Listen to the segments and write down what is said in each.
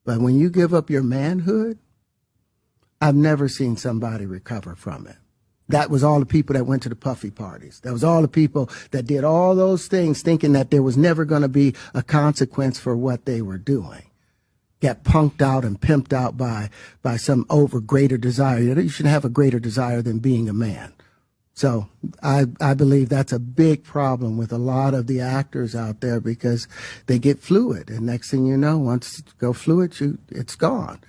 But when you give up your manhood, I've never seen somebody recover from it. That was all the people that went to the puffy parties. That was all the people that did all those things thinking that there was never going to be a consequence for what they were doing. Get punked out and pimped out by some greater desire. You shouldn't have a greater desire than being a man. So I believe that's a big problem with a lot of the actors out there because they get fluid. And next thing you know, once you go fluid, it's gone.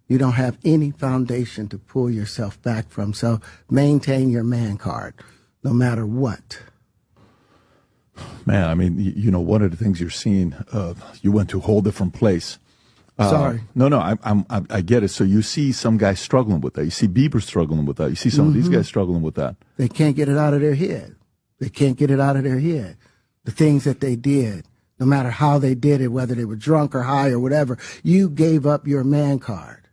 You don't have any foundation to pull yourself back from. So maintain your man card, no matter what. Man, I mean, you know, one of the things you're seeing, you went to a whole different place. Sorry. No, I get it. So you see some guys struggling with that. You see Bieber struggling with that. You see some of these guys struggling with that. They can't get it out of their head. They can't get it out of their head. The things that they did, no matter how they did it, whether they were drunk or high or whatever, you gave up your man card.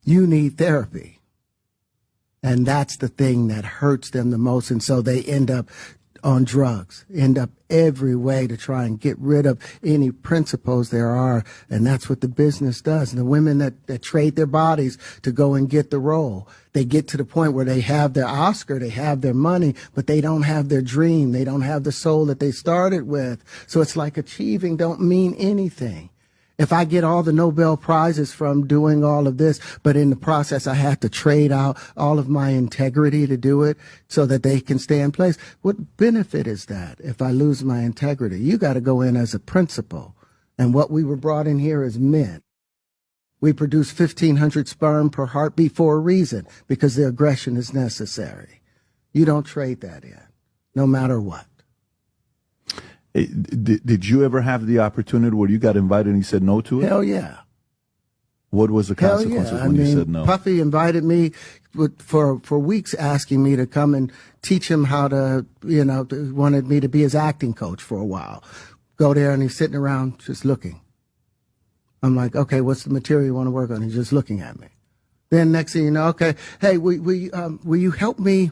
You need therapy. And that's the thing that hurts them the most. And so they end up on drugs, end up every way to try and get rid of any principles there are. And that's what the business does. And the women that trade their bodies to go and get the role, they get to the point where they have their Oscar, they have their money, but they don't have their dream. They don't have the soul that they started with. So it's like achieving don't mean anything. If I get all the Nobel Prizes from doing all of this, but in the process I have to trade out all of my integrity to do it so that they can stay in place, what benefit is that if I lose my integrity? You got to go in as a principal. And what we were brought in here as men. We produce 1,500 sperm per heartbeat for a reason, because the aggression is necessary. You don't trade that in, no matter what. Did you ever have the opportunity where you got invited and you said no to it? Hell yeah. What was the consequences when you said no? Puffy invited me for weeks, asking me to come and teach him how to, wanted me to be his acting coach for a while. Go there and he's sitting around just looking. I'm like, okay, what's the material you want to work on? He's just looking at me. Then next thing you know, okay, hey, will you help me?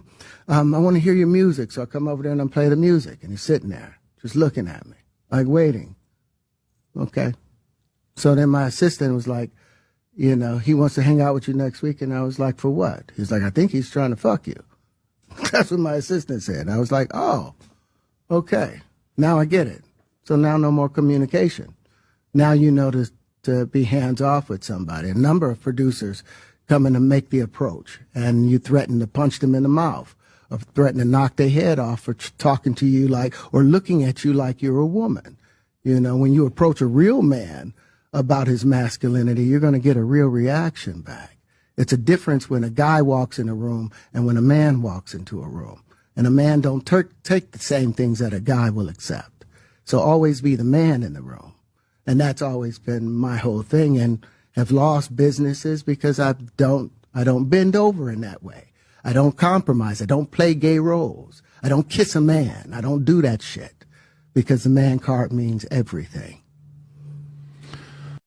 I want to hear your music. So I come over there and I play the music, and he's sitting there just looking at me, like waiting. Okay. So then my assistant was like, he wants to hang out with you next week. And I was like, for what? He's like, I think he's trying to fuck you. That's what my assistant said. I was like, oh, okay. Now I get it. So now no more communication. Now you know to be hands off with somebody. A number of producers come in to make the approach, and you threaten to punch them in the mouth, or threaten to knock their head off for talking to you or looking at you like you're a woman. When you approach a real man about his masculinity, you're going to get a real reaction back. It's a difference when a guy walks in a room and when a man walks into a room. And a man don't take the same things that a guy will accept. So always be the man in the room. And that's always been my whole thing, and have lost businesses because I don't bend over in that way. I don't compromise. I don't play gay roles. I don't kiss a man. I don't do that shit, because the man card means everything.